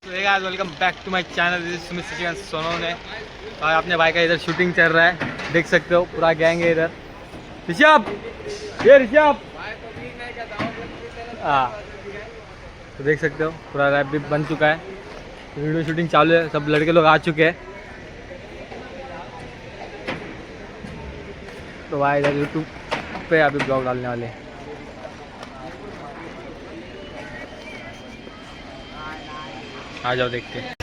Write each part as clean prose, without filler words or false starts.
तो hey guys welcome back to my channel. This is Sumit Sachin Sonone और अपने भाई का इधर शूटिंग चल रहा है, देख सकते हो पूरा गैंग है इधर। ऋषभ, ये ऋषभ, हाँ तो देख सकते हो पूरा रैप भी बन चुका है, वीडियो शूटिंग चालू है, सब लड़के लोग आ चुके हैं। तो भाई इधर यूट्यूब पे अभी ब्लॉग डालने वाले हैं। आ जाओ देखते हैं।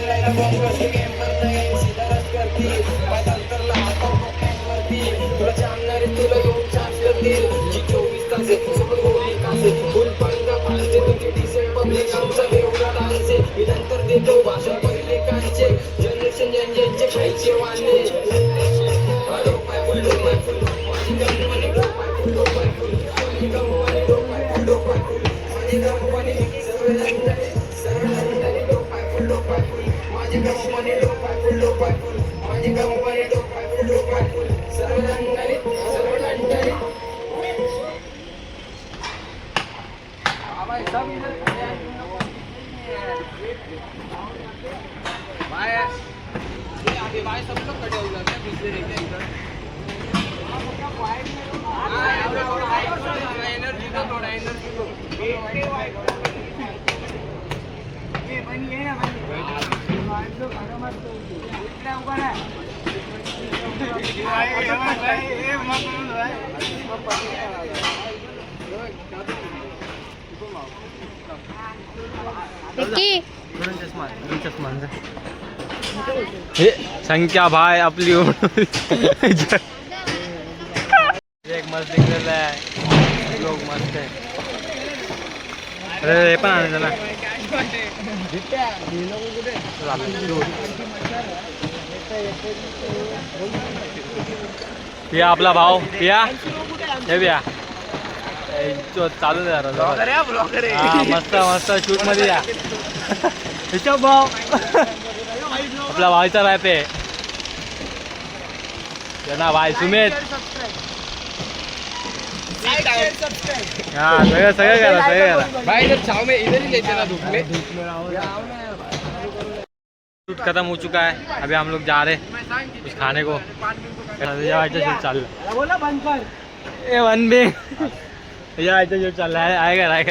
भाई सब लोग खड़े हो जाते हैं पीछे रहते हैं एनर्जी तो थोड़ा एनर्जी तो ये बनी है ना भाई जो खड़ा मत तो इतना ऊपर है भाई ये मत भाई चष्मा हे संख्या भाई आपली एक मस्त दिखलेला आहे, लोक मस्त आहे। अरे हे पण आणायचं ना, पिया आपला भाऊ पिया, हे पिया चालू आहे मस्त मस्त शूट मध्ये या ऋषभ भाऊ आपला भाईचा रॅप आहे ना भाई सुमित। हाँ सगळं करा भाई, जब छाव में इधर ही लेते ना धूप में। शूट खत्म हो चुका है, अभी हम लोग जा रहे हैं कुछ खाने को। शूट चल रहा है वन बी शूट चल रहा है, आएगा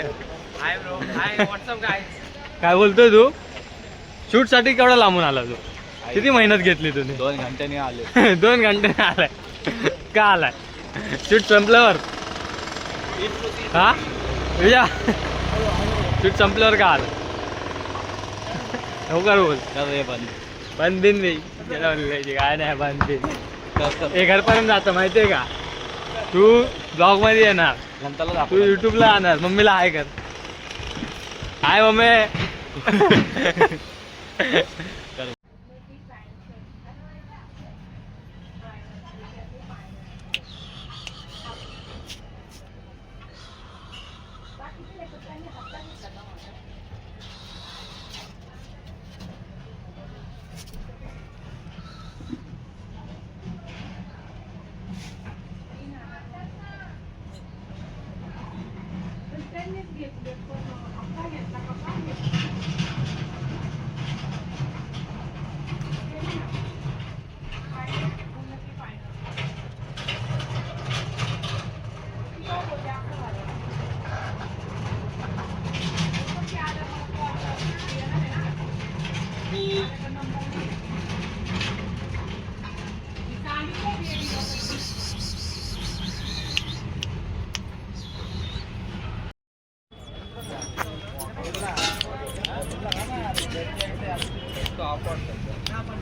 काय बोलतोय तू? शूट साठी केवढा लांबून आला तू? किती मेहनत घेतली तुम्ही? 2 घंटे आले 2 घंटे आलाय का आलाय? शूट संपल्यावर हा विजया शूट संपल्यावर का आलं? लवकर बोल। बंद बिन नाही काय नाही, बंद बिन हे घरपर्यंत जातं माहितीये का? तू ब्लॉग मध्ये येणार, तू युट्यूबला आणणार, मम्मीला हाय कर, हाय मम्मी।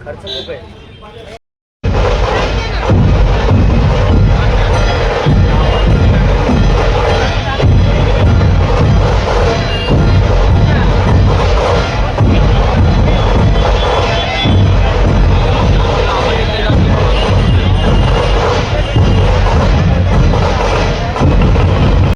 खर्च खूप आहे।